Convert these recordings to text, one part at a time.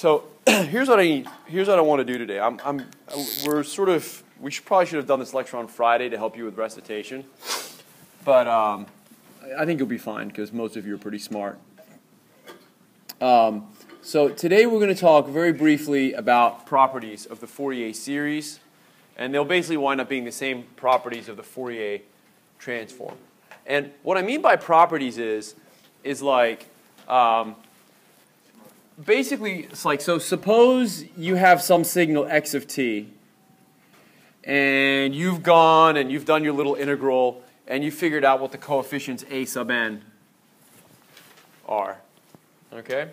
So here's what I want to do today. We probably should have done this lecture on Friday to help you with recitation, but I think you'll be fine because most of you are pretty smart. So today we're going to talk very briefly about properties of the Fourier series, and they'll basically wind up being the same properties of the Fourier transform. And what I mean by properties is like basically it's like, so suppose you have some signal x of t, and you've gone and you've done your little integral and you figured out what the coefficients a sub n are. Okay?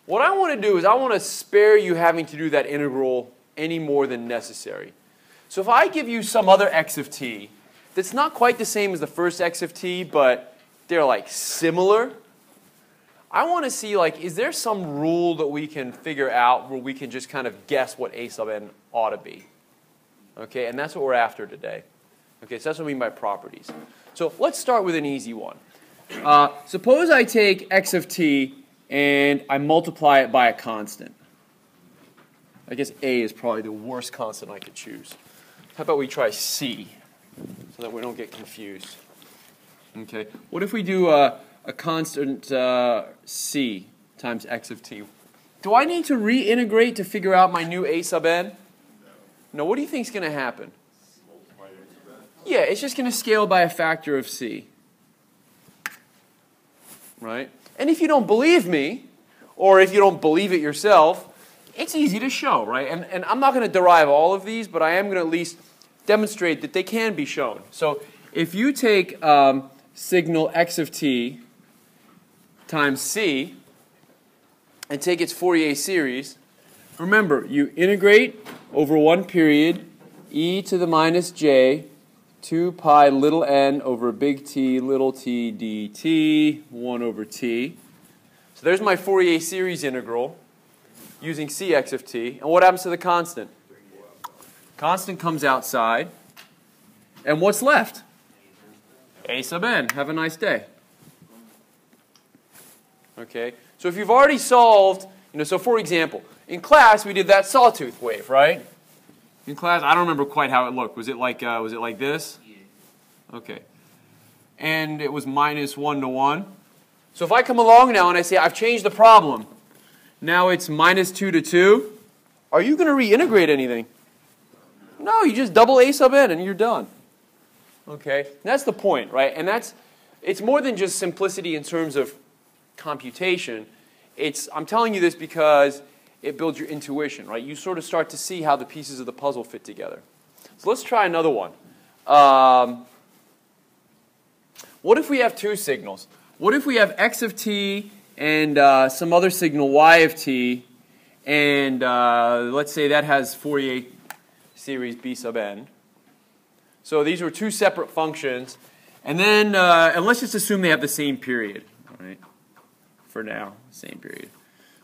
What I want to do is I want to spare you having to do that integral any more than necessary. So if I give you some other x of t that's not quite the same as the first x of t, but they're like similar, I want to see, like, is there some rule that we can figure out where we can just kind of guess what a sub n ought to be? Okay, and that's what we're after today. Okay, so that's what I mean by properties. So let's start with an easy one. Suppose I take x of t and I multiply it by a constant. I guess a is probably the worst constant I could choose. How about we try c, so that we don't get confused? Okay, what if we do a constant c times x of t? Do I need to reintegrate to figure out my new a sub n? No. What do you think is going to happen? Yeah, it's just going to scale by a factor of c. Right? And if you don't believe me, or if you don't believe it yourself, it's easy to show, right? And I'm not going to derive all of these, but I am going to at least demonstrate that they can be shown. So if you take signal x of t times c and take its Fourier series, remember, you integrate over one period e to the minus j 2 pi little n over big T little t dt 1 over t. So there's my Fourier series integral using cx of t. And what happens to the constant? Constant comes outside. And what's left? A sub n. Have a nice day. Okay. So if you've already solved, so for example, in class we did that sawtooth wave, right? In class, I don't remember quite how it looked. Was it like this? Okay. And it was minus 1 to 1. So if I come along now and I say I've changed the problem, now it's minus 2 to 2, are you going to reintegrate anything? No, you just double a sub n and you're done. Okay? That's the point, right? And it's more than just simplicity in terms of computation. I'm telling you this because it builds your intuition, right? You sort of start to see how the pieces of the puzzle fit together. So let's try another one. What if we have two signals? What if we have x of t and some other signal y of t, and let's say that has Fourier series b sub n. So these were two separate functions, and then and let's just assume they have the same period, right? For now, same period.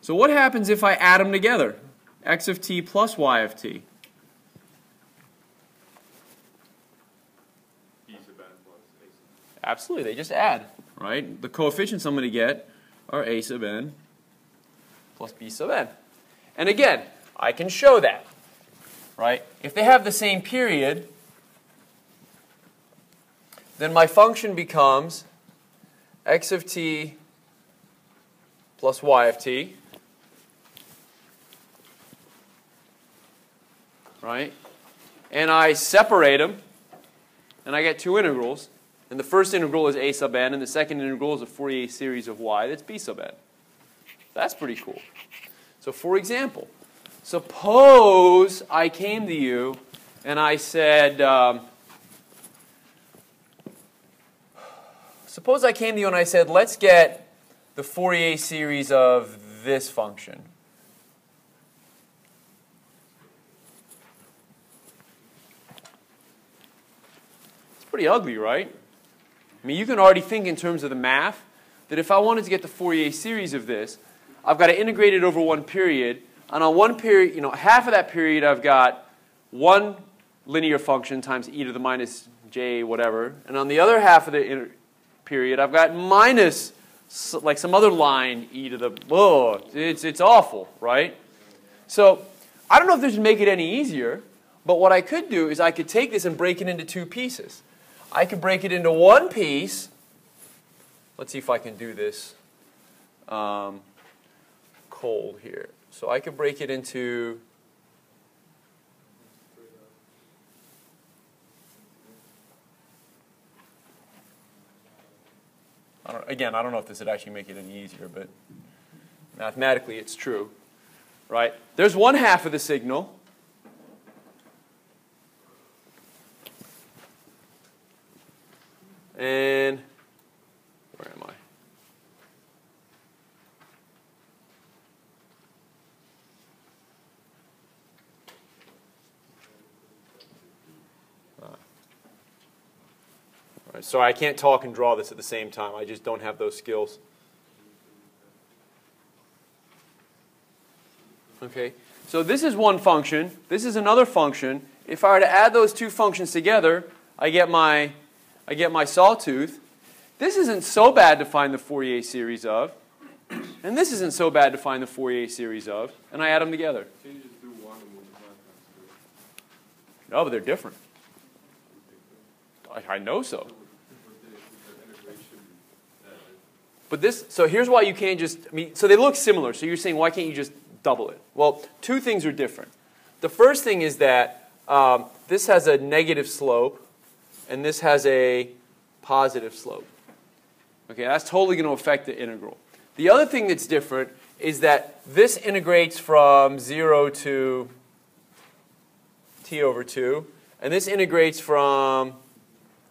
So what happens if I add them together? X of t plus y of t. Absolutely, they just add, right? The coefficients I'm going to get are a sub n plus b sub n. And again, I can show that, right? If they have the same period, then my function becomes x of t plus y of t, right? And I separate them, and I get two integrals. And the first integral is a sub n, and the second integral is a Fourier series of y that's b sub n. That's pretty cool. So for example, suppose I came to you and I said, let's get the Fourier series of this function. It's pretty ugly, right? I mean, you can already think in terms of the math that if I wanted to get the Fourier series of this, I've got to integrate it over one period. And on one period, half of that period, I've got one linear function times e to the minus j whatever. And on the other half of the period, I've got minus like some other line e to the, whoa, it's awful, right? So I don't know if this would make it any easier, but what I could do is I could take this and break it into two pieces. I could break it into one piece. Let's see if I can do this cold here. So I could break it into, again, I don't know if this would actually make it any easier, but mathematically it's true, right? There's one half of the signal. And where am I? All right, sorry, I can't talk and draw this at the same time. I just don't have those skills. Okay, so this is one function. This is another function. If I were to add those two functions together, I get my sawtooth. This isn't so bad to find the Fourier series of. And this isn't so bad to find the Fourier series of. And I add them together. Can you just do one and multiply times two? No, but they're different. I know so. But this, so here's why you can't just, so they look similar. So you're saying, why can't you just double it? Well, two things are different. The first thing is that this has a negative slope, and this has a positive slope. Okay, that's totally going to affect the integral. The other thing that's different is that this integrates from 0 to t over 2, and this integrates from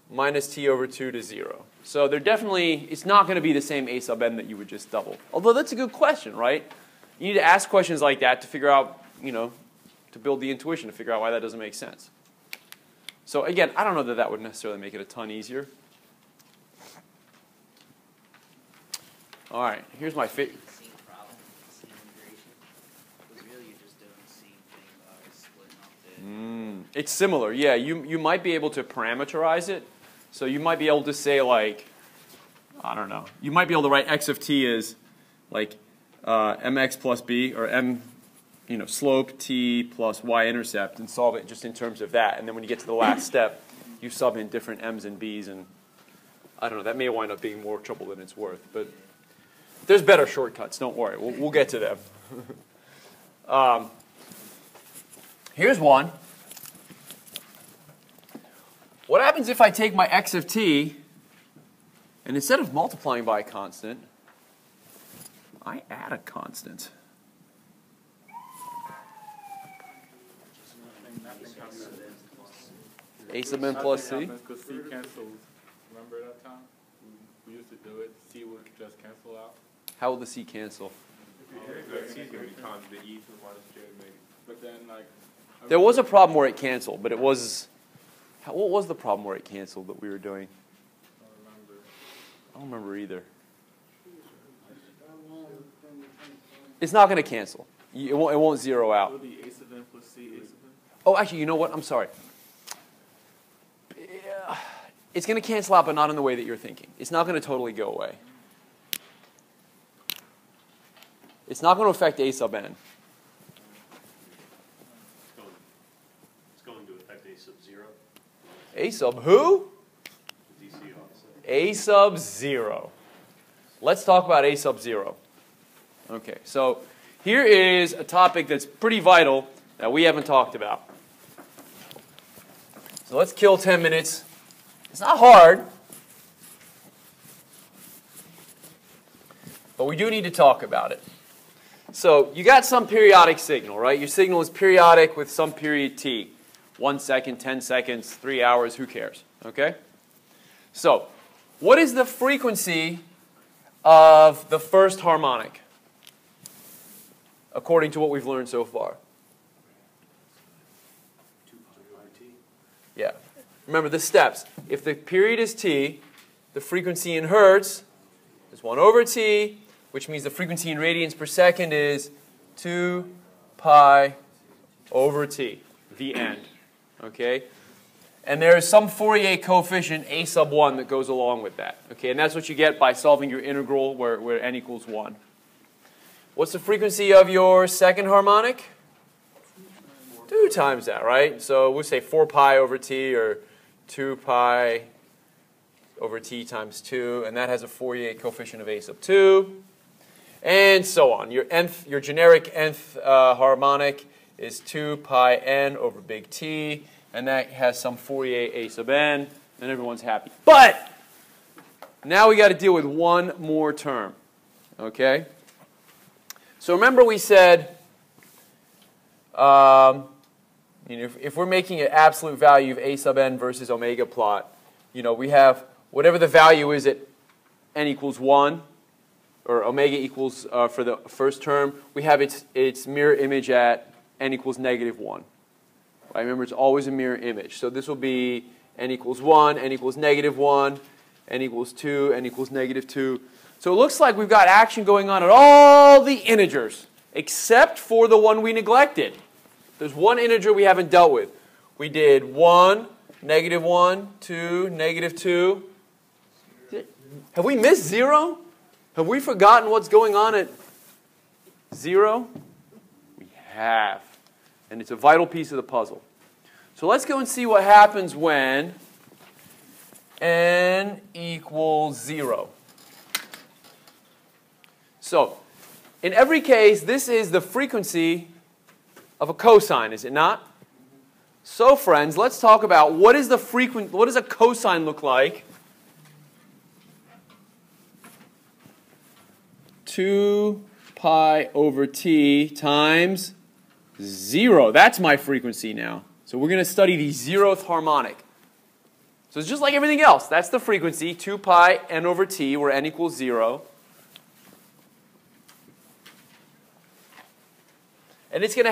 minus t over 2 to 0. So they're definitely, it's not going to be the same a sub n that you would just double. Although that's a good question, right? You need to ask questions like that to figure out, to build the intuition, to figure out why that doesn't make sense. So again, I don't know that that would necessarily make it a ton easier. All right, here's my favorite. It's similar, yeah. You might be able to parameterize it. So you might be able to say, like, I don't know. You might be able to write x of t as like mx plus b, or m, slope t plus y-intercept, and solve it just in terms of that. And then when you get to the last step, you sub in different m's and b's, and I don't know. That may wind up being more trouble than it's worth. But there's better shortcuts. Don't worry. We'll get to them. Here's one. What happens if I take my x of t, and instead of multiplying by a constant, I add a constant? A sub n plus c? Because c cancels. Remember that time? We used to do it. C would just cancel out. How will the c cancel? C is going to be times the e to the minus j maybe. But then, like... There was a problem where it canceled, but it was... What was the problem where it canceled that we were doing? I don't remember either. It's not going to cancel. It won't zero out. It'll be a sub n plus c, a sub n. Oh, actually, you know what? I'm sorry. It's going to cancel out, but not in the way that you're thinking. It's not going to totally go away. It's not going to affect a sub n. It's going to affect a sub 0. A sub who? DC offset. A sub 0. Let's talk about a sub 0. Okay, so here is a topic that's pretty vital that we haven't talked about. So let's kill 10 minutes. It's not hard, but we do need to talk about it. So you got some periodic signal, right? Your signal is periodic with some period t. 1 second, 10 seconds, 3 hours, who cares? Okay? So, what is the frequency of the first harmonic, according to what we've learned so far? 2 pi over t. Yeah. Remember the steps. If the period is t, the frequency in hertz is 1 over t, which means the frequency in radians per second is 2 pi over t, the end. Okay? And there is some Fourier coefficient a sub 1 that goes along with that. Okay, and that's what you get by solving your integral where n equals 1. What's the frequency of your second harmonic? 2 times that, right? So we'll say 4 pi over t, or 2 pi over t times 2, and that has a Fourier coefficient of a sub 2, and so on. Your generic nth harmonic is 2 pi n over big T, and that has some Fourier a sub n, and everyone's happy. But now we got to deal with one more term, okay? So remember we said, if we're making an absolute value of a sub n versus omega plot, we have whatever the value is at n equals 1, or omega equals, for the first term, we have its mirror image at n equals negative 1. Right? Remember, it's always a mirror image. So this will be n equals 1, n equals negative 1, n equals 2, n equals negative 2. So it looks like we've got action going on at all the integers, except for the one we neglected. There's one integer we haven't dealt with. We did 1, negative 1, 2, negative 2. Have we missed 0? Have we forgotten what's going on at 0? We have. And it's a vital piece of the puzzle. So let's go and see what happens when n equals 0. So, in every case, this is the frequency of a cosine, is it not? So, friends, let's talk about what does a cosine look like? 2 pi over t times 0. That's my frequency now. So we're going to study the zeroth harmonic. So it's just like everything else. That's the frequency, 2 pi n over t, where n equals 0. And it's going to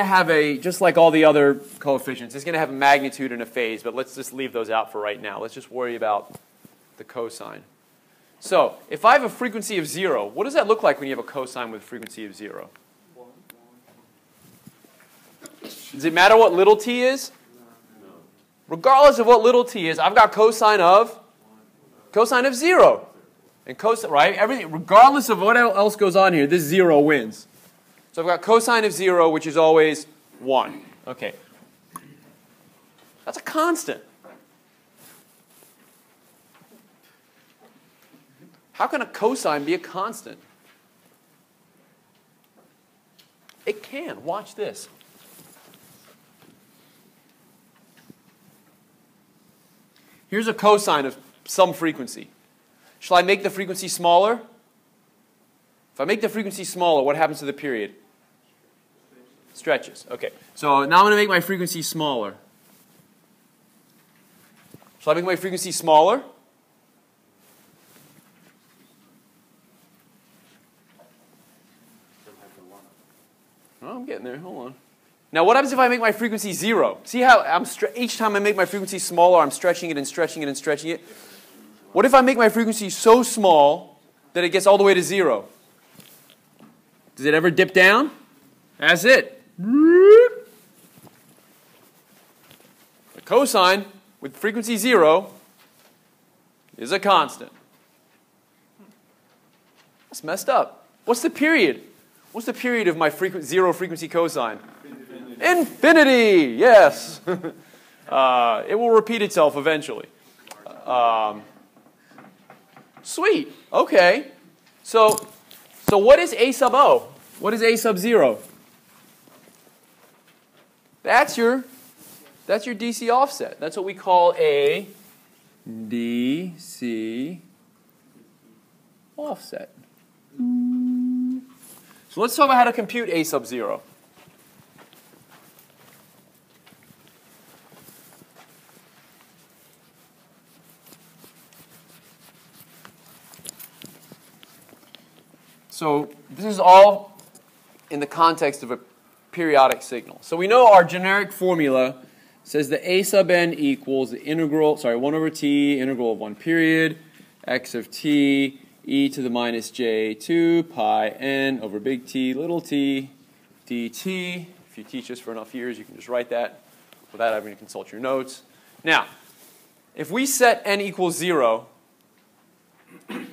have a, just like all the other coefficients, it's going to have a magnitude and a phase, but let's just leave those out for right now. Let's just worry about the cosine. So, if I have a frequency of 0, what does that look like when you have a cosine with a frequency of 0? Does it matter what little t is? No. Regardless of what little t is, I've got cosine of 0. And cosine, right? Everything, regardless of what else goes on here, this 0 wins. So I've got cosine of 0, which is always 1. Okay. That's a constant. How can a cosine be a constant? It can. Watch this. Here's a cosine of some frequency. Shall I make the frequency smaller? If I make the frequency smaller, what happens to the period? Stretches. Okay. So now I'm going to make my frequency smaller. Shall I make my frequency smaller? Oh, I'm getting there. Hold on. Now, what happens if I make my frequency 0? See how each time I make my frequency smaller, I'm stretching it and stretching it and stretching it? What if I make my frequency so small that it gets all the way to 0? Does it ever dip down? That's it. The cosine with frequency 0 is a constant. That's messed up. What's the period? What's the period of my 0 frequency cosine? Infinity! Yes. It will repeat itself eventually. Sweet. Okay. So what is a sub o? What is a sub 0? That's your DC offset. That's what we call a DC offset. So let's talk about how to compute a sub 0. So this is all in the context of a periodic signal. So we know our generic formula says that a sub n equals the integral, 1 over t, integral of 1 period, x of t, e to the minus j 2 pi n over big T, little t, dt. If you teach this for enough years, you can just write that without having to consult your notes. Now, if we set n equals 0,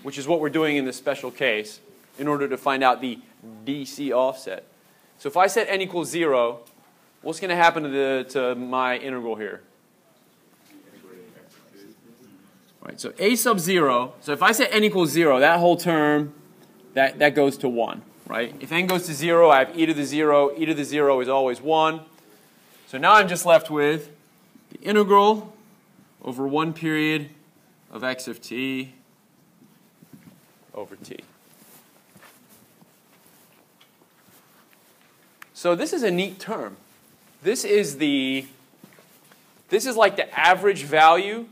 which is what we're doing in this special case, in order to find out the DC offset. So if I set n equals 0, what's going to happen to my integral here? Right, so a sub 0, so if I set n equals 0, that whole term, that goes to 1. Right? If n goes to 0, I have e to the 0. E to the 0 is always 1. So now I'm just left with the integral over 1 period of x of t over t. So this is a neat term. This is like the average value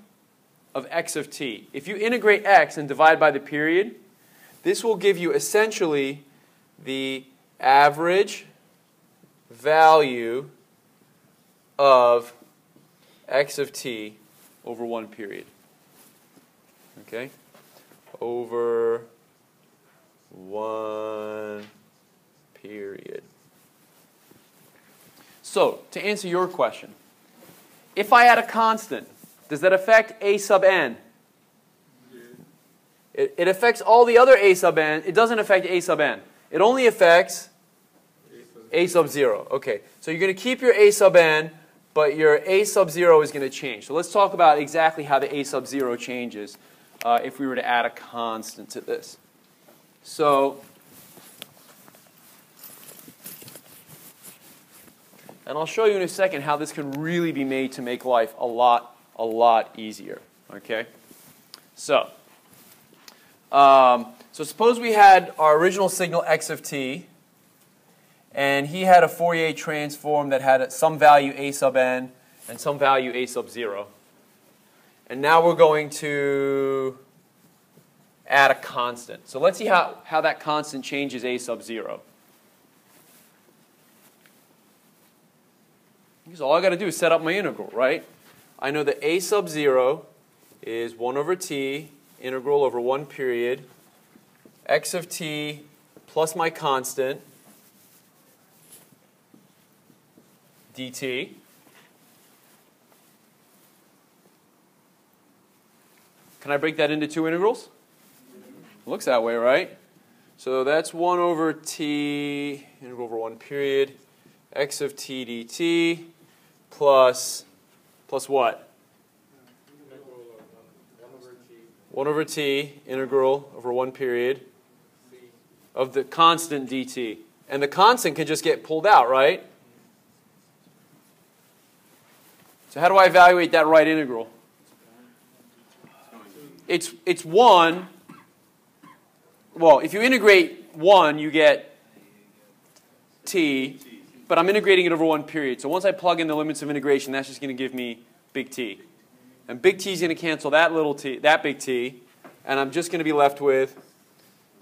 of x of t. If you integrate x and divide by the period, this will give you essentially the average value of x of t over 1 period. Okay? Over 1 period. So, to answer your question, if I add a constant, does that affect a sub n? It affects all the other a sub n. It doesn't affect a sub n. It only affects a sub 0. Okay, so you're going to keep your a sub n, but your a sub 0 is going to change. So let's talk about exactly how the a sub 0 changes if we were to add a constant to this. So, and I'll show you in a second how this can really be made to make life a lot easier. Okay? So suppose we had our original signal x of t, and he had a Fourier transform that had some value a sub n and some value a sub 0. And now we're going to add a constant. So let's see how that constant changes a sub 0. Because all I got to do is set up my integral, right? I know that a sub 0 is 1 over t, integral over 1 period, x of t plus my constant, dt. Can I break that into two integrals? Looks that way, right? So that's 1 over t, integral over 1 period, x of t dt, plus what? 1 over t, integral over 1 period of the constant dt. And the constant can just get pulled out, right? So how do I evaluate that right integral? It's 1. Well, if you integrate 1, you get t, but I'm integrating it over 1 period. So once I plug in the limits of integration, that's just going to give me big T. And big T is going to cancel that little t, that big T, and I'm just going to be left with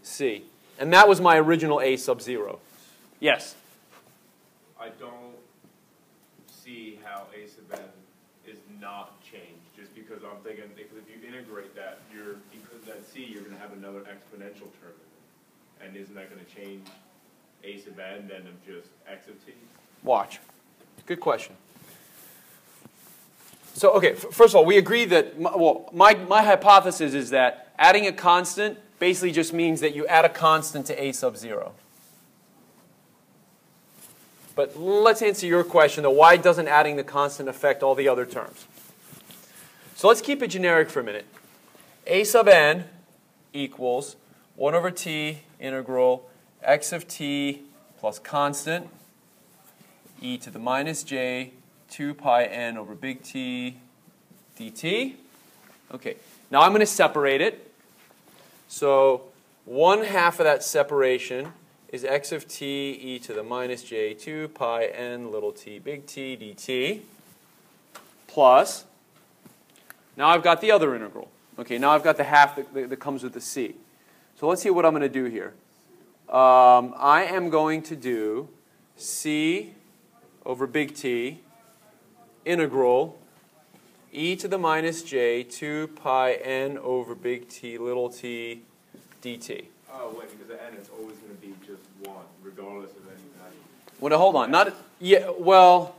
C. And that was my original A sub 0. Yes? I don't see how A sub n is not changed, just because I'm thinking, because if you integrate that, because of that C, you're going to have another exponential term in it. And isn't that going to change A sub n then of just x of t? Watch. Good question. So, okay, first of all, we agree that, my hypothesis is that adding a constant basically just means that you add a constant to A sub 0. But let's answer your question, though. Why doesn't adding the constant affect all the other terms? So let's keep it generic for a minute. A sub n equals 1 over t integral x of t plus constant e to the minus j 2 pi n over big T dt. Okay, now I'm going to separate it. So 1/2 of that separation is x of t e to the minus j 2 pi n little t big T dt plus, now I've got the other integral. Okay, now I've got the half that comes with the c. So let's see what I'm going to do here. I am going to do c over big T integral e to the minus j 2 pi n over big T little t dt. Oh, wait, because the n is always going to be just 1, regardless of any value. Well, now, hold on. Not, yeah, well,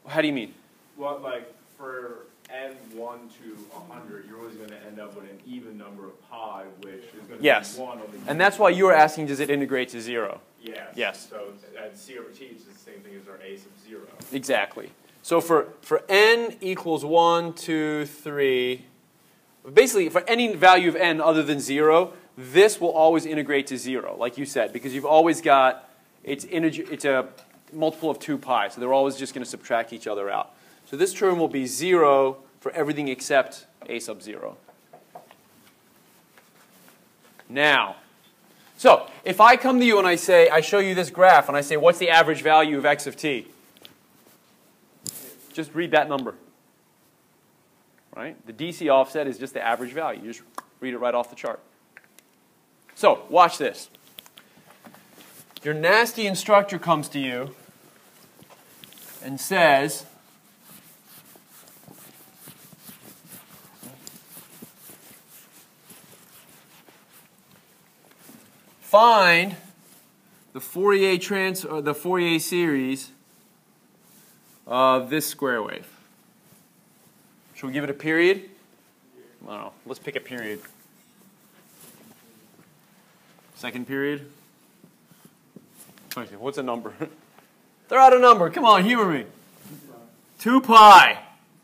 how do you mean? Well, like for n1 to 100, you're always going to end up with an even number of pi, which is going to Yes. be 1 over And that's why you were asking, does it integrate to 0? Yes. So at c over t, it's the same thing as our a sub 0. Exactly. So for n equals 1, 2, 3, basically for any value of n other than 0, this will always integrate to 0, like you said, because you've always got, it's a multiple of 2 pi, so they're always just going to subtract each other out. So this term will be 0 for everything except a sub 0. Now, so if I come to you and I show you this graph and I say, what's the average value of x of t? Just read that number. Right? The DC offset is just the average value. You just read it right off the chart. So, watch this. Your nasty instructor comes to you and says, find the Fourier series of this square wave. Should we give it a period? I don't know. Let's pick a period. Second period? What's a number? Throw out a number. Come on, humor me. 2 pi.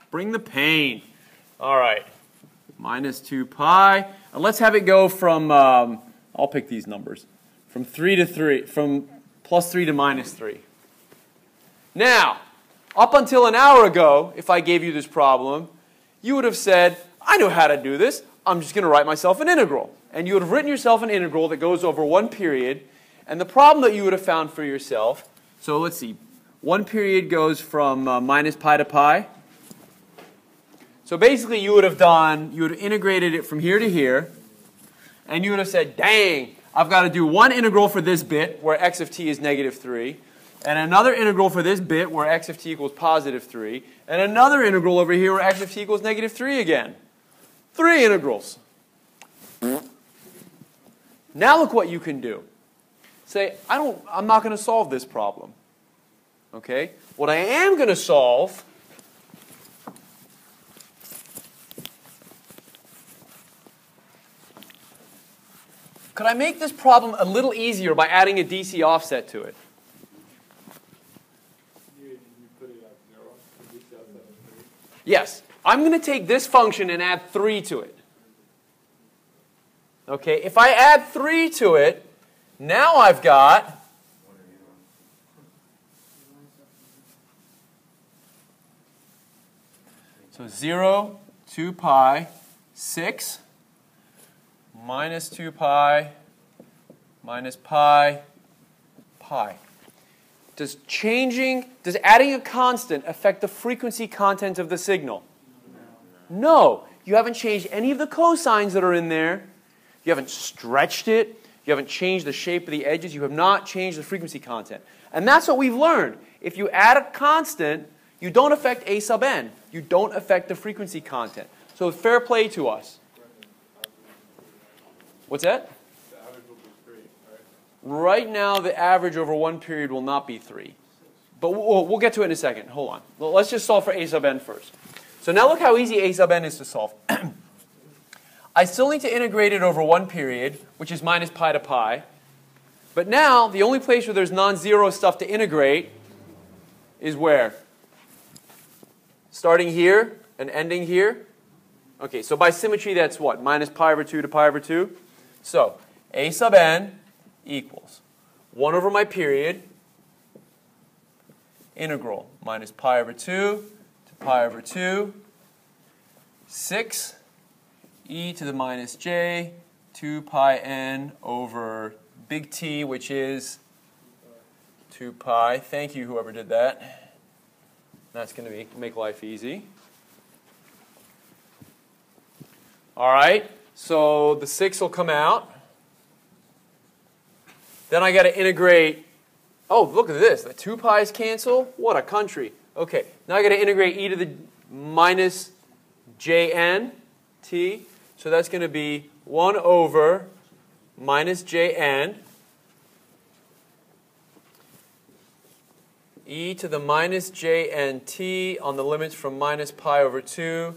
Bring the pain. All right. Minus 2 pi. And let's have it go from, I'll pick these numbers, from 3 to 3, from plus 3 to minus 3. Now, up until an hour ago, if I gave you this problem, you would have said, I know how to do this. I'm just going to write myself an integral. And you would have written yourself an integral that goes over one period. And the problem that you would have found for yourself, so let's see, one period goes from minus pi to pi. So basically you would have integrated it from here to here. And you would have said, dang, I've got to do one integral for this bit where x of t is negative 3. And another integral for this bit where x of t equals positive 3. And another integral over here where x of t equals negative 3 again. 3 integrals. Now look what you can do. Say, I'm not going to solve this problem. Okay? What I am going to solve could I make this problem a little easier by adding a DC offset to it? Yes. I'm going to take this function and add 3 to it. Okay, if I add 3 to it, now I've got so 0, 2 pi, 6, minus 2 pi, minus pi, pi. Does adding a constant affect the frequency content of the signal? No. You haven't changed any of the cosines that are in there. You haven't stretched it. You haven't changed the shape of the edges. You have not changed the frequency content. And that's what we've learned. If you add a constant, you don't affect a sub n. You don't affect the frequency content. So fair play to us. What's that? The average will be 3, right? Right now, the average over one period will not be 3. But we'll get to it in a second. Hold on. Well, let's just solve for a sub n first. So now look how easy a sub n is to solve. I still need to integrate it over one period, which is minus pi to pi. But now, the only place where there's non-zero stuff to integrate is where? Starting here and ending here. Okay, so by symmetry, that's what? Minus pi over 2 to pi over 2. So, a sub n equals 1 over my period, integral minus pi over 2 to pi over 2, 6 e to the minus j, 2 pi n over big T, which is 2 pi. Thank you, whoever did that. That's going to make life easy. All right, so the 6 will come out. Then I got to integrate. Oh, look at this. The 2 pi's cancel. What a country. Okay, now I got to integrate e to the minus jn t. So that's going to be 1 over minus jn e to the minus j n t on the limits from minus pi over 2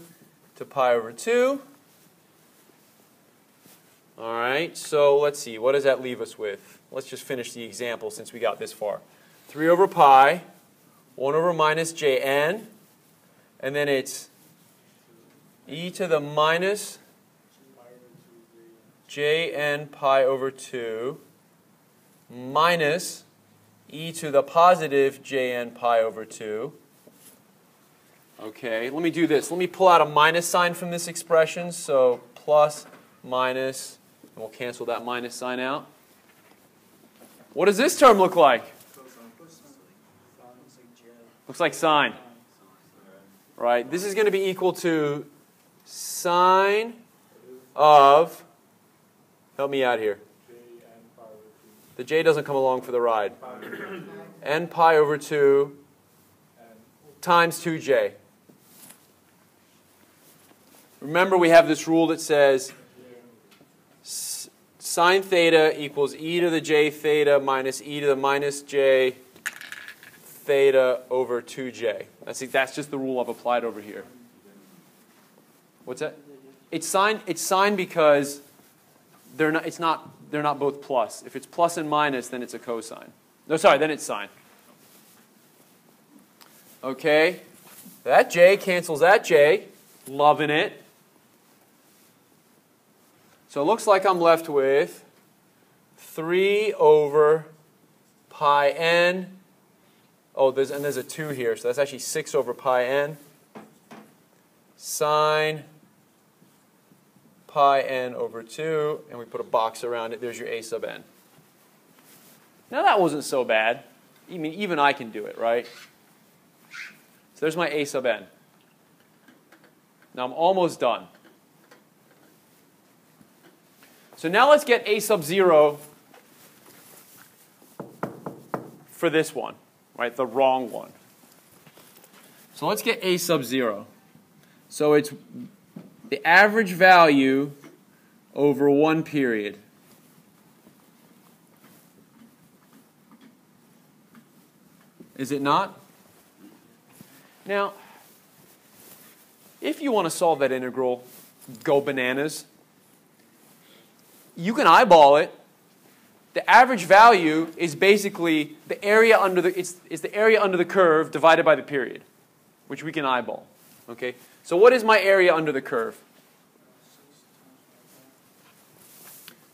to pi over 2. All right, so let's see. What does that leave us with? Let's just finish the example since we got this far. 3 over pi, 1 over minus jn, and then it's e to the minus jn pi over 2 minus e to the positive jn pi over 2. Okay, let me do this. Let me pull out a minus sign from this expression. So plus, minus, and we'll cancel that minus sign out. What does this term look like? Looks like sine. Right? This is going to be equal to sine of, help me out here. The j doesn't come along for the ride. N pi over 2 times 2j. Remember, we have this rule that says sine theta equals e to the j theta minus e to the minus j theta over 2j. That's just the rule I've applied over here. What's that? It's sine because they're not both plus. If it's plus and minus, then it's a cosine. No, sorry, then it's sine. Okay, that j cancels that j. Loving it. So it looks like I'm left with 3 over pi n. Oh, there's a 2 here, so that's actually 6 over pi n. Sine pi n over 2, and we put a box around it. There's your a sub n. Now that wasn't so bad. Even I can do it, right? So there's my a sub n. Now I'm almost done. So now let's get a sub 0 for this one, right? The wrong one. So let's get a sub 0. So it's the average value over one period. Is it not? Now, if you want to solve that integral, go bananas. You can eyeball it. The average value is basically the area under the area under the curve divided by the period, which we can eyeball. Okay. So what is my area under the curve?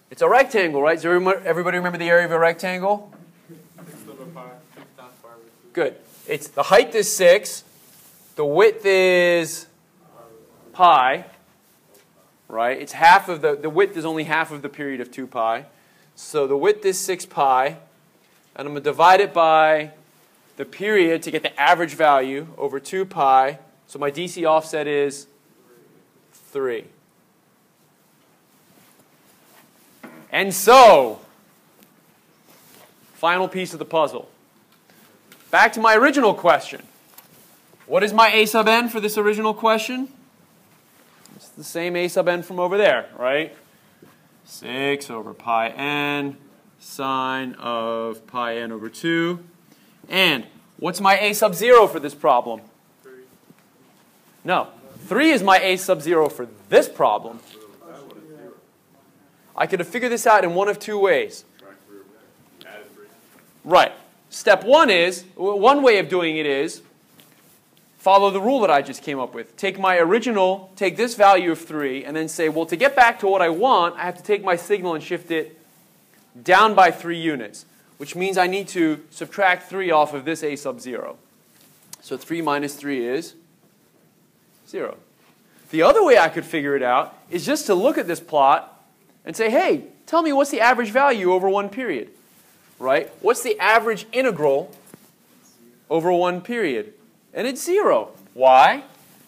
It's a rectangle, right? Does everybody remember the area of a rectangle? Good. It's the height is 6, the width is pi. Right? It's half of the width is only half of the period of 2 pi. So the width is 6 pi, and I'm going to divide it by the period to get the average value over 2 pi. So my DC offset is 3. And so, final piece of the puzzle. Back to my original question. What is my a sub n for this original question? It's the same a sub n from over there, right? 6 over pi n sine of pi n over 2. And what's my a sub 0 for this problem? 3. No. 3 is my a sub 0 for this problem. I could have figured this out in one of 2 ways. Right. Step 1 is, one way of doing it is, follow the rule that I just came up with. Take my original, take this value of 3, and then say, well, to get back to what I want, I have to take my signal and shift it down by 3 units, which means I need to subtract 3 off of this a sub 0. So 3 minus 3 is 0. The other way I could figure it out is just to look at this plot and say, hey, tell me what's the average value over one period, right? What's the average integral over one period? And it's 0. Why?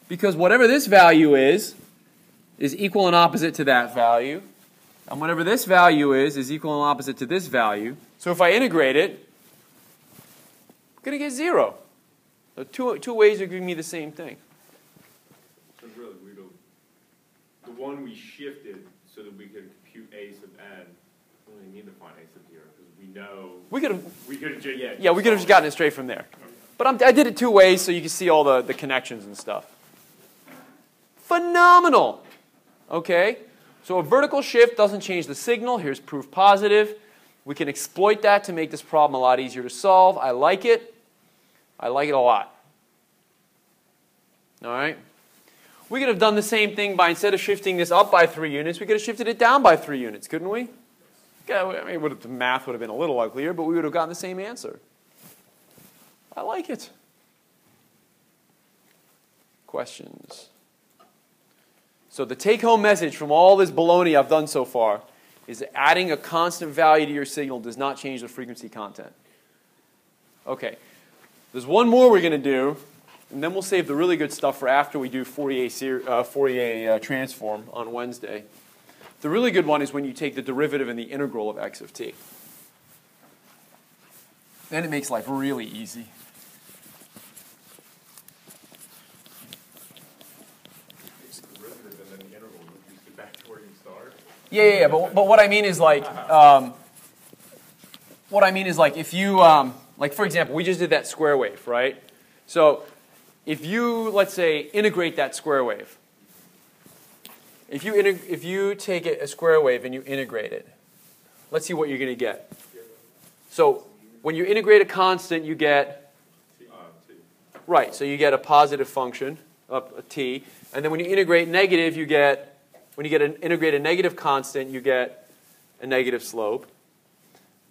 Because whatever this value is equal and opposite to that value. And whatever this value is equal and opposite to this value. So if I integrate it, I'm going to get 0. So two ways are giving me the same thing. So really, the one we shifted so that we could compute a sub n, we don't need to find a sub 0 because we know... We could have just just gotten it straight from there. But I did it 2 ways so you can see all the connections and stuff. Phenomenal. Okay? So a vertical shift doesn't change the signal. Here's proof positive. We can exploit that to make this problem a lot easier to solve. I like it. I like it a lot. All right? We could have done the same thing by, instead of shifting this up by 3 units, we could have shifted it down by 3 units, couldn't we? Yeah, I mean, the math would have been a little uglier, but we would have gotten the same answer. I like it. Questions? So the take-home message from all this baloney I've done so far is that adding a constant value to your signal does not change the frequency content. Okay. There's one more we're going to do, and then we'll save the really good stuff for after we do Fourier transform on Wednesday. The really good one is when you take the derivative and the integral of x of t. Then it makes life really easy. Yeah. But what I mean is like, if you, like for example, we just did that square wave, right? So if you, let's say, integrate that square wave. If you take a square wave and you integrate it, let's see what you're going to get. So when you integrate a constant, you get, right, so you get a positive function, a t. And then when you integrate negative, you get, when you integrate a negative constant, you get a negative slope.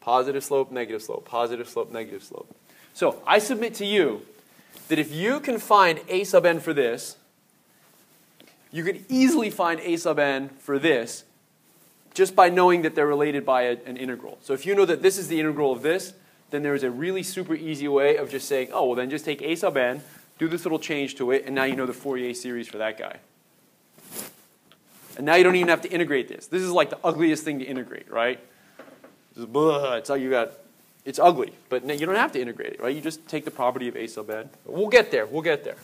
Positive slope, negative slope, positive slope, negative slope. So I submit to you that if you can find a sub n for this, you could easily find a sub n for this just by knowing that they're related by an integral. So if you know that this is the integral of this, then there is a really super easy way of just saying, oh, well then just take a sub n, do this little change to it, and now you know the Fourier series for that guy. And now you don't even have to integrate this. This is like the ugliest thing to integrate, right? It's all you got. It's ugly, but you don't have to integrate it, right? You just take the property of a sub n. We'll get there. We'll get there.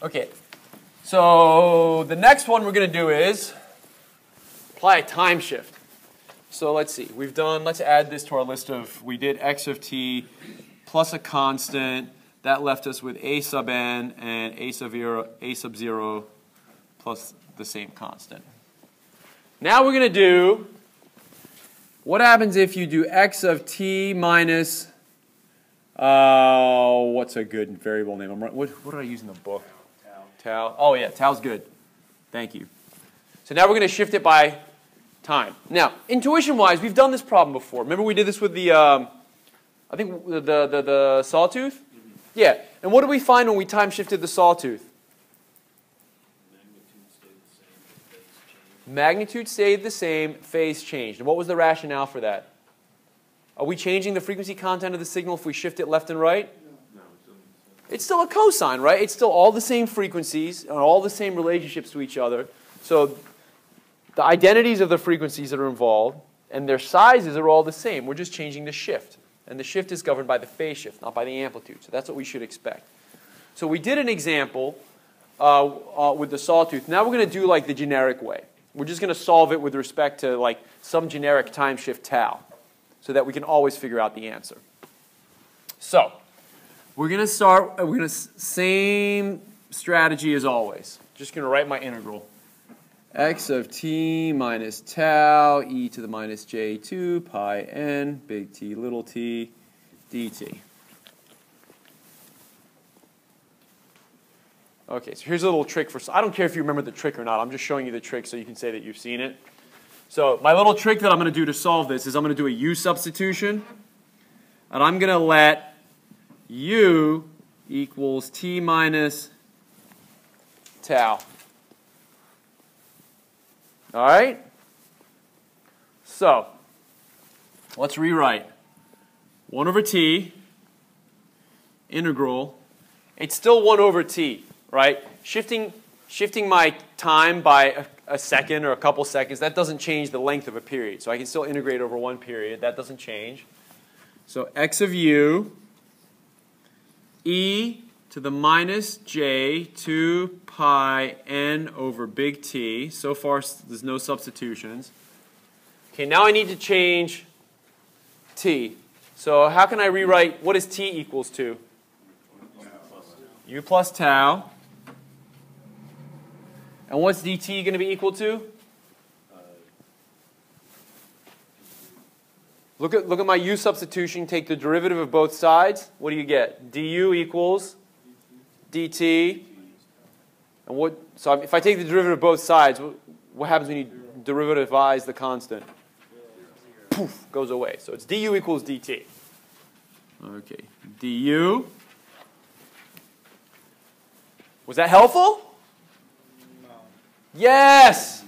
Okay. So the next one we're going to do is apply a time shift. So let's see. We've done, let's add this to our list of, we did x of t plus a constant. That left us with a sub n and a sub 0 plus the same constant. Now we're going to do, what happens if you do x of t minus, what's a good variable name? What did I use in the book? Tau. Oh yeah, tau's good. Thank you. So now we're going to shift it by time. Now, intuition-wise, we've done this problem before. Remember we did this with the, I think the sawtooth? Yeah. And what did we find when we time shifted the sawtooth? Magnitude stayed the same, phase changed. And what was the rationale for that? Are we changing the frequency content of the signal if we shift it left and right? No. It's still a cosine, right? It's still all the same frequencies and all the same relationships to each other. So the identities of the frequencies that are involved and their sizes are all the same. We're just changing the shift. And the shift is governed by the phase shift, not by the amplitude. So that's what we should expect. So we did an example with the sawtooth. Now we're going to do like the generic way. We're just going to solve it with respect to like some generic time shift tau so that we can always figure out the answer. So we're going to start, same strategy as always. Just going to write my integral. X of t minus tau e to the minus j2 pi n big T little t dt. Okay, so here's a little trick for, I don't care if you remember the trick or not, I'm just showing you the trick so you can say that you've seen it. So my little trick that I'm going to do to solve this is I'm going to do a u substitution, and I'm going to let u equals t minus tau. All right? So, let's rewrite. 1 over t, integral. It's still 1 over t, right? Shifting my time by a second or a couple seconds, that doesn't change the length of a period. So I can still integrate over one period. That doesn't change. So x of u, e to the minus j 2 pi n over big T. So far, there's no substitutions. Okay, now I need to change t. So how can I rewrite, what is t equals to? U plus tau. And what's dt going to be equal to? Look at my u substitution. Take the derivative of both sides. What do you get? Du equals dt. And what? So if I take the derivative of both sides, what happens when you derivativize the constant? Poof, goes away. So it's du equals dt. Okay, du. Was that helpful? No. Yes!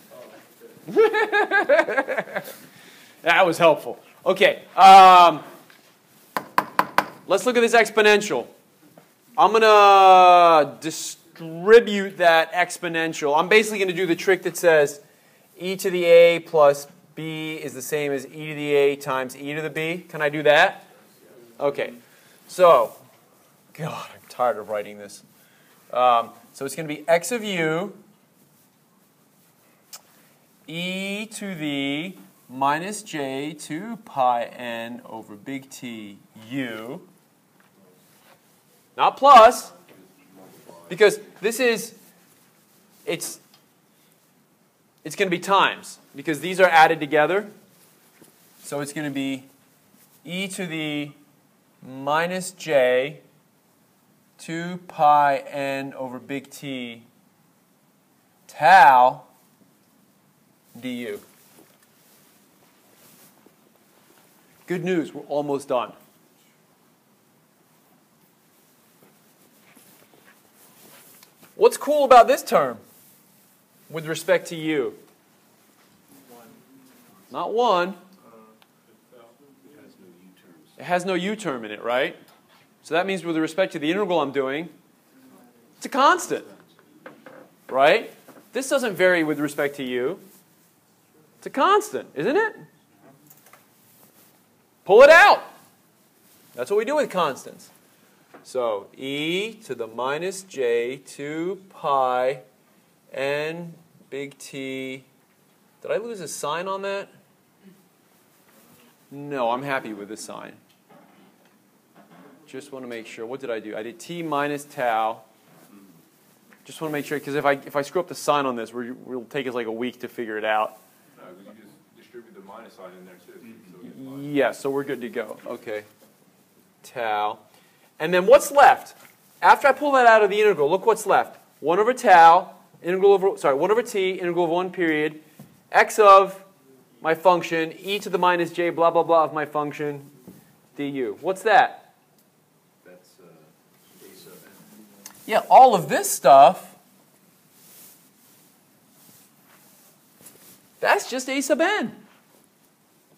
That was helpful. Okay, let's look at this exponential. I'm going to distribute that exponential. I'm basically going to do the trick that says e to the a plus b is the same as e to the a times e to the b. Can I do that? Okay, so, God, I'm tired of writing this. So it's going to be x of u e to the minus j 2 pi n over big T u. Not plus, because this is, it's going to be times, because these are added together. So it's going to be e to the minus j 2 pi n over big T tau du. Good news, we're almost done. What's cool about this term with respect to u? Not 1. It has no u term in it, right? So that means with respect to the integral I'm doing, it's a constant, right? This doesn't vary with respect to u. It's a constant, isn't it? Pull it out. That's what we do with constants. So e to the minus j 2 pi n big T. Did I lose a sign on that? No, I'm happy with the sign. Just want to make sure. What did I do? I did t minus tau. Just want to make sure, because if I screw up the sign on this, we'll take us like a week to figure it out. No, you just distribute the minus sign in there too. So yeah, so we're good to go. Okay. Tau. And then what's left? After I pull that out of the integral, look what's left. 1 over tau, integral over, 1 over t, integral of 1 period, x of my function, e to the minus j, blah, blah, blah of my function, du. What's that? That's a sub n. Yeah, all of this stuff, that's just a sub n.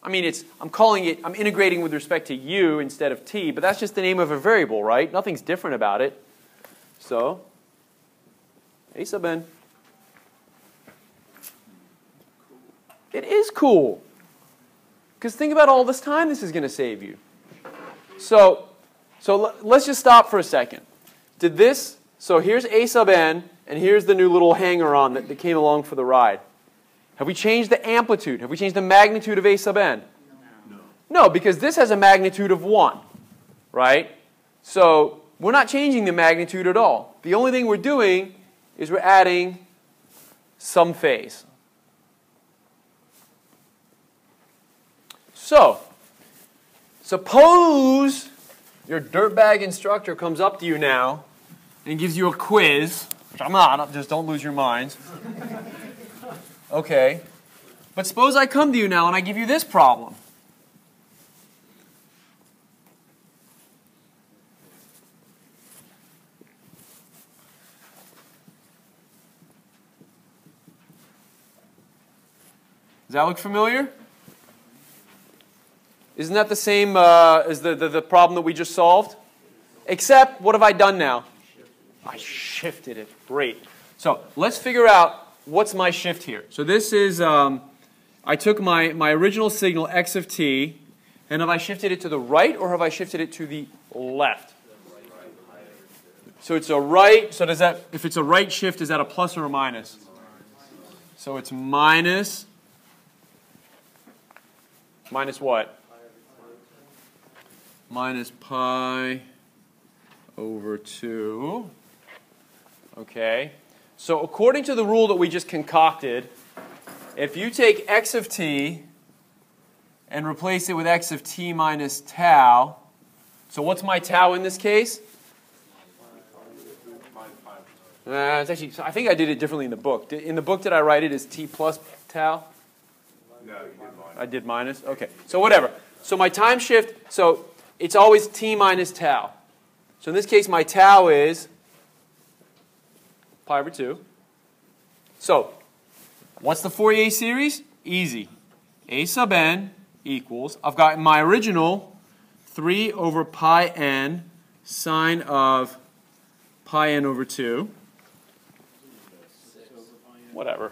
I mean, I'm integrating with respect to u instead of t, but that's just the name of a variable, right? Nothing's different about it. So, a sub n. It is cool. Because think about all this time this is going to save you. So let's just stop for a second. So here's a sub n, and here's the new little hanger-on that came along for the ride. Have we changed the amplitude? Have we changed the magnitude of a sub n? No, because this has a magnitude of 1, right? So we're not changing the magnitude at all. The only thing we're doing is we're adding some phase. So, suppose your dirtbag instructor comes up to you now and gives you a quiz, which I'm not, just don't lose your minds. Okay, but suppose I come to you now and I give you this problem. Does that look familiar? Isn't that the same as the problem that we just solved? Except, what have I done now? I shifted it. Great. So let's figure out what's my shift here. So this is, I took my original signal, x of t, and have I shifted it to the right or have I shifted it to the left? So it's a right, so does that, if it's a right shift, is that a plus or a minus? So it's minus what? minus pi over 2. Okay. So according to the rule that we just concocted, if you take x of t and replace it with x of t minus tau, so what's my tau in this case? It's actually, so I think I did it differently in the book. In the book, did I write it as t plus tau? No, you did minus. I did minus? Okay. So whatever. So my time shift, so it's always t minus tau. So in this case, my tau is pi over 2. So what's the Fourier series? Easy. A sub n equals, I've got my original 3 over pi n sine of pi n over 2. Whatever.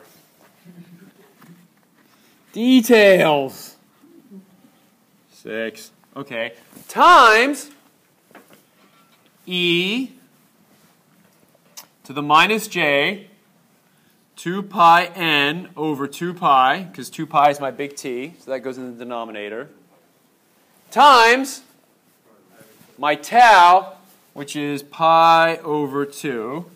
Details. 6. Okay. Times e to the minus j 2 pi n over 2 pi, because 2 pi is my big T, so that goes in the denominator, times my tau, which is pi over 2.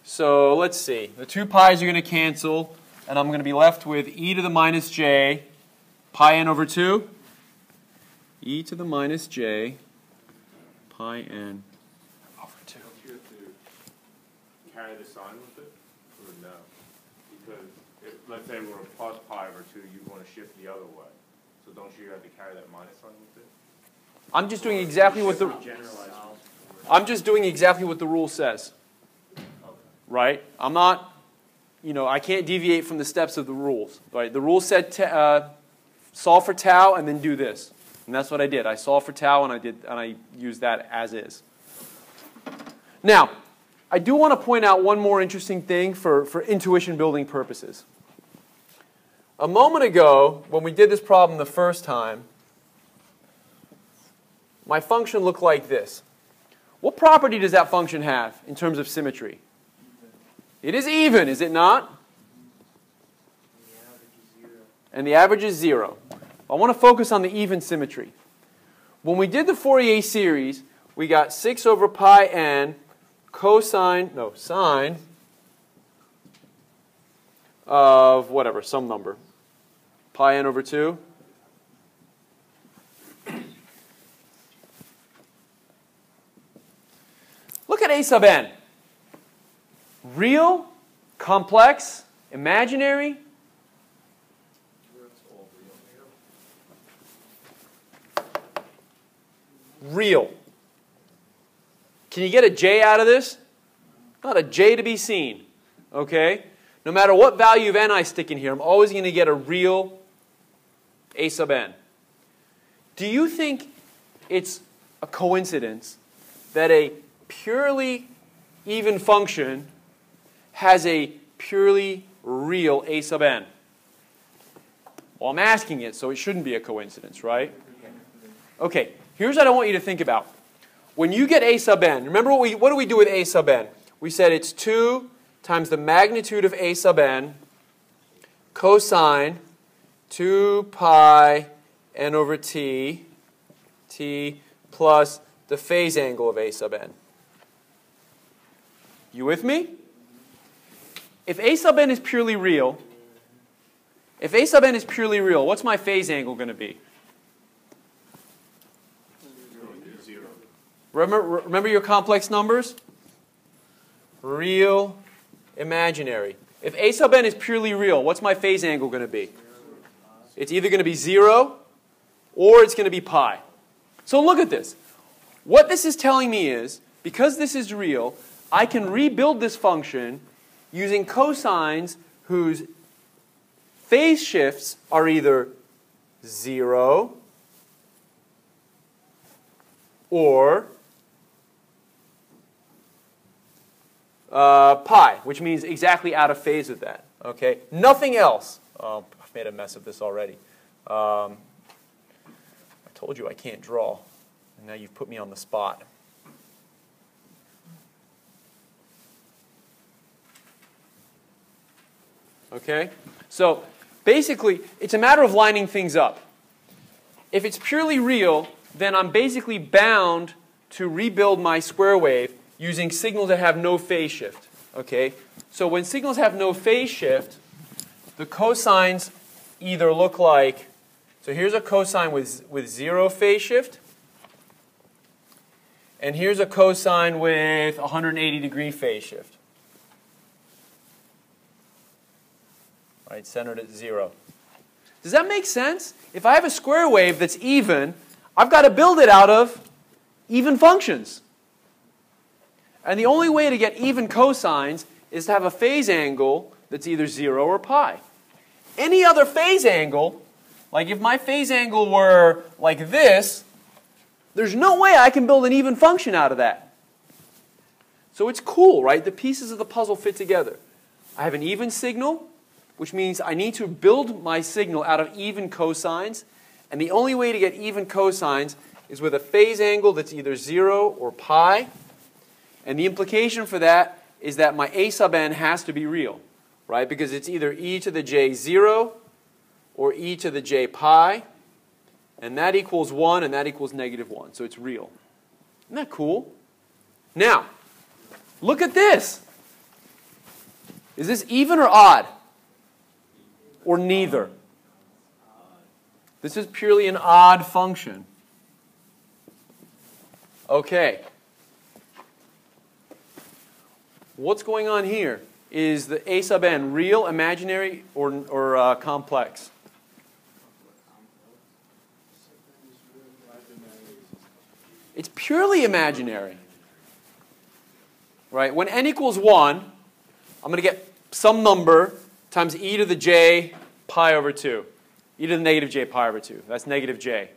So let's see. The 2 pi's are going to cancel, and I'm going to be left with e to the minus j pi n over 2. E to the minus j pi n over 2. Don't you have to carry the sign with it? Or no? Because if, let's say we're a plus pi over 2, you want to shift the other way. So don't you have to carry that minus sign with it? I'm just doing exactly what the rule says. Right? I'm not, I can't deviate from the steps of the rules. Right? The rule said solve for tau and then do this. And that's what I did. I solved for tau and I used that as is. Now, I do want to point out one more interesting thing for intuition building purposes. A moment ago, when we did this problem the first time, my function looked like this. What property does that function have in terms of symmetry? It is even, is it not? And the average is 0. I want to focus on the even symmetry. When we did the Fourier series, we got 6 over pi n sine of whatever, some number. Pi n over 2. Look at a sub n. Real, complex, imaginary. Real. Can you get a j out of this? Not a j to be seen. Okay? No matter what value of n I stick in here, I'm always going to get a real a sub n. Do you think it's a coincidence that a purely even function has a purely real a sub n? Well, I'm asking it, so it shouldn't be a coincidence, right? Okay, here's what I want you to think about. When you get a sub n, remember what do we do with a sub n? We said it's 2 times the magnitude of a sub n cosine 2 pi n over t plus the phase angle of a sub n. You with me? If a sub n is purely real, what's my phase angle going to be? 0. Remember your complex numbers? Real, imaginary. If a sub n is purely real, what's my phase angle going to be? It's either going to be 0 or it's going to be pi. So look at this. What this is telling me is, because this is real, I can rebuild this function using cosines whose phase shifts are either 0 or pi, which means exactly out of phase with that. Okay, nothing else. Oh, I've made a mess of this already. I told you I can't draw, and now you've put me on the spot. Okay, so basically, it's a matter of lining things up. If it's purely real, then I'm basically bound to rebuild my square wave using signals that have no phase shift. Okay? So when signals have no phase shift, the cosines either look like, so here's a cosine with 0 phase shift, and here's a cosine with 180-degree phase shift. Right, centered at 0. Does that make sense? If I have a square wave that's even, I've got to build it out of even functions. And the only way to get even cosines is to have a phase angle that's either 0 or pi. Any other phase angle, like if my phase angle were like this, there's no way I can build an even function out of that. So it's cool, right? The pieces of the puzzle fit together. I have an even signal, which means I need to build my signal out of even cosines. And the only way to get even cosines is with a phase angle that's either 0 or pi. And the implication for that is that my a sub n has to be real, right? Because it's either e to the j 0 or e to the j pi. And that equals 1 and that equals -1. So it's real. Isn't that cool? Now, look at this. Is this even or odd? Or neither? This is purely an odd function. Okay. What's going on here? Is the a sub n real, imaginary, or complex? It's purely imaginary. Right? When n equals 1, I'm going to get some number times e to the j pi over 2. E to the negative j pi over 2. That's negative j.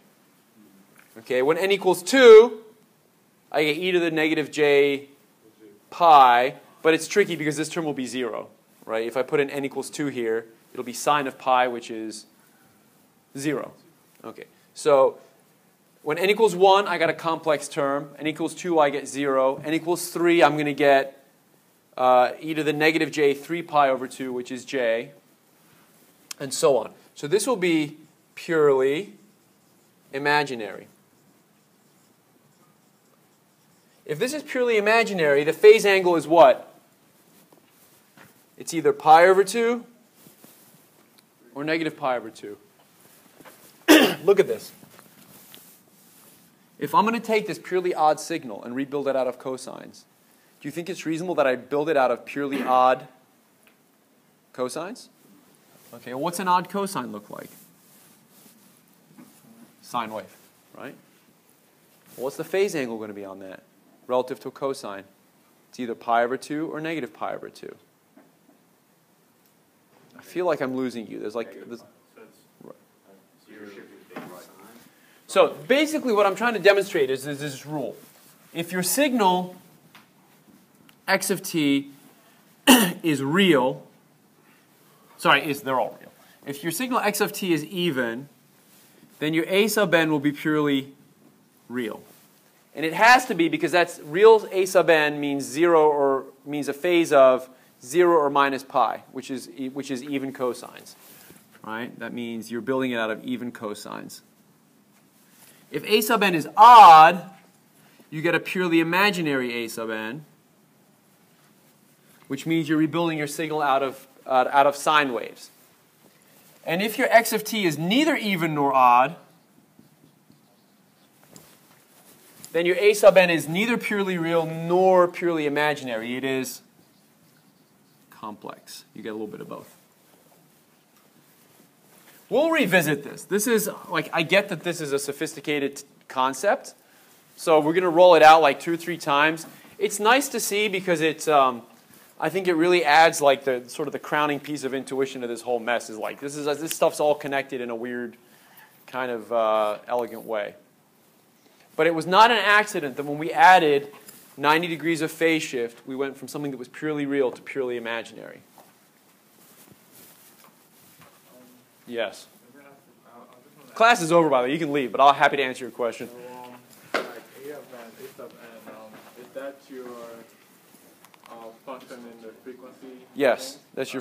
Okay, when n equals 2, I get e to the negative j pi, but it's tricky because this term will be 0. Right? If I put in n equals 2 here, it'll be sine of pi, which is 0. Okay, so when n equals 1, I got a complex term. N equals 2, I get 0. N equals 3, I'm going to get e to the negative j 3 pi over 2, which is j, and so on. So this will be purely imaginary. If this is purely imaginary, the phase angle is what? It's either pi over 2 or negative pi over 2. Look at this. If I'm going to take this purely odd signal and rebuild it out of cosines, do you think it's reasonable that I build it out of purely odd cosines? Okay, well, what's an odd cosine look like? Sine wave, right? Well, what's the phase angle going to be on that relative to a cosine? It's either pi over 2 or negative pi over 2. I feel like I'm losing you. There's like this. So basically what I'm trying to demonstrate is this rule. If your signal x of t is real, they're all real. If your signal x of t is even, then your a sub n will be purely real. And it has to be because that's real a sub n means 0 or means a phase of 0 or minus pi, which is even cosines. Right? That means you're building it out of even cosines. If a sub n is odd, you get a purely imaginary a sub n, which means you're rebuilding your signal out of sine waves. And if your x of t is neither even nor odd, then your a sub n is neither purely real nor purely imaginary. It is complex. You get a little bit of both. We'll revisit this. This is, like, I get that this is a sophisticated concept, so we're going to roll it out like 2 or 3 times. It's nice to see because it's, I think it really adds like the sort of the crowning piece of intuition to this whole mess. Is like this stuff's all connected in a weird kind of elegant way. But it was not an accident that when we added 90 degrees of phase shift, we went from something that was purely real to purely imaginary. Yes. Class is over, by the way. You can leave, but I'm happy to answer your question. So, like A of n, A sub n, is that your function in the frequency? Yes, that's your